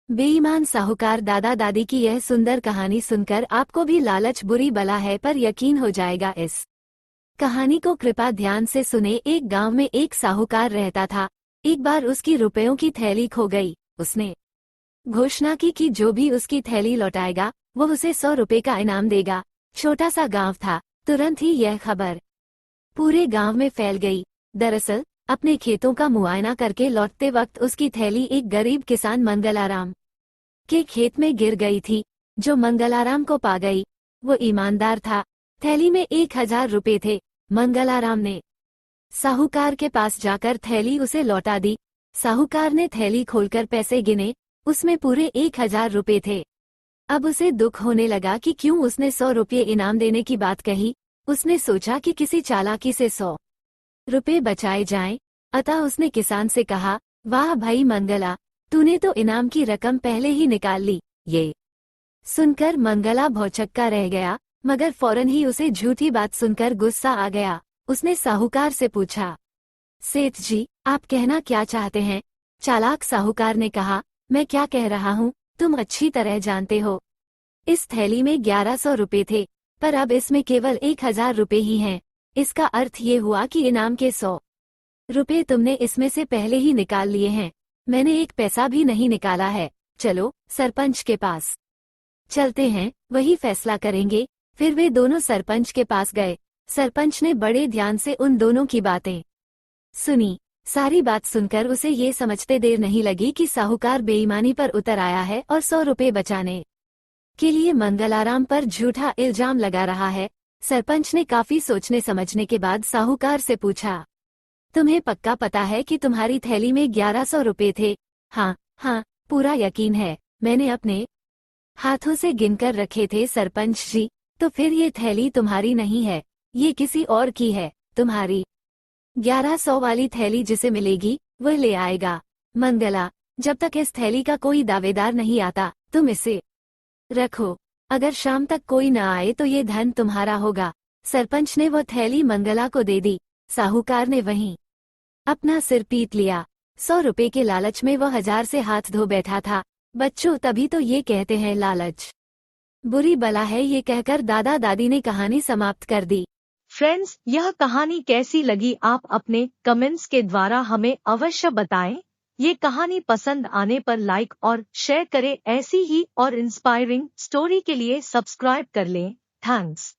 बेईमान साहूकार। दादा दादी की यह सुंदर कहानी सुनकर आपको भी लालच बुरी बला है पर यकीन हो जाएगा। इस कहानी को कृपया ध्यान से सुने। एक गांव में एक साहूकार रहता था। एक बार उसकी रुपयों की थैली खो गई। उसने घोषणा की कि जो भी उसकी थैली लौटाएगा वो उसे 100 रुपए का इनाम देगा। छोटा सा गांव था। तुरंत ही यह खबर पूरे गांव में फैल गई। दरअसल अपने खेतों का मुआयना करके लौटते वक्त उसकी थैली एक गरीब किसान मंगलाराम के खेत में गिर गई थी। जो मंगलाराम को पा गई वो ईमानदार था। थैली में 1000 रुपए थे। मंगलाराम ने साहूकार के पास जाकर थैली उसे लौटा दी। साहूकार ने थैली खोलकर पैसे गिने। उसमें पूरे 1000 रुपए थे। अब उसे दुख होने लगा कि क्यों उसने 100 रुपये इनाम देने की बात कही। उसने सोचा कि किसी चालाकी से 100 रुपए बचाए जाएं। अतः उसने किसान से कहा, वाह भाई मंगला, तूने तो इनाम की रकम पहले ही निकाल ली। ये सुनकर मंगला भौचक्का रह गया, मगर फौरन ही उसे झूठी बात सुनकर गुस्सा आ गया। उसने साहूकार से पूछा, सेठ जी, आप कहना क्या चाहते हैं? चालाक साहूकार ने कहा, मैं क्या कह रहा हूँ तुम अच्छी तरह जानते हो। इस थैली में 1100 रुपए थे, पर अब इसमें केवल 1000 रुपए ही हैं। इसका अर्थ ये हुआ कि इनाम के 100 रुपए तुमने इसमें से पहले ही निकाल लिए हैं। मैंने एक पैसा भी नहीं निकाला है। चलो सरपंच के पास चलते हैं, वही फैसला करेंगे। फिर वे दोनों सरपंच के पास गए। सरपंच ने बड़े ध्यान से उन दोनों की बातें सुनी। सारी बात सुनकर उसे ये समझते देर नहीं लगी कि साहूकार बेईमानी पर उतर आया है और 100 रुपए बचाने के लिए मंगलाराम पर झूठा इल्जाम लगा रहा है। सरपंच ने काफी सोचने समझने के बाद साहूकार से पूछा, तुम्हें पक्का पता है कि तुम्हारी थैली में 1100 रुपए थे? हाँ हाँ, पूरा यकीन है, मैंने अपने हाथों से गिनकर रखे थे सरपंच जी। तो फिर ये थैली तुम्हारी नहीं है, ये किसी और की है। तुम्हारी 1100 वाली थैली जिसे मिलेगी वह ले आएगा। मंगला, जब तक इस थैली का कोई दावेदार नहीं आता तुम इसे रखो। अगर शाम तक कोई न आए तो ये धन तुम्हारा होगा। सरपंच ने वह थैली मंगला को दे दी। साहूकार ने वहीं अपना सिर पीट लिया। 100 रुपए के लालच में वह 1000 से हाथ धो बैठा था। बच्चों, तभी तो ये कहते हैं लालच बुरी बला है। ये कहकर दादा दादी ने कहानी समाप्त कर दी। फ्रेंड्स, यह कहानी कैसी लगी आप अपने कमेंट्स के द्वारा हमें अवश्य बताएं। ये कहानी पसंद आने पर लाइक और शेयर करें। ऐसी ही और इंस्पायरिंग स्टोरी के लिए सब्सक्राइब कर लें। थैंक्स।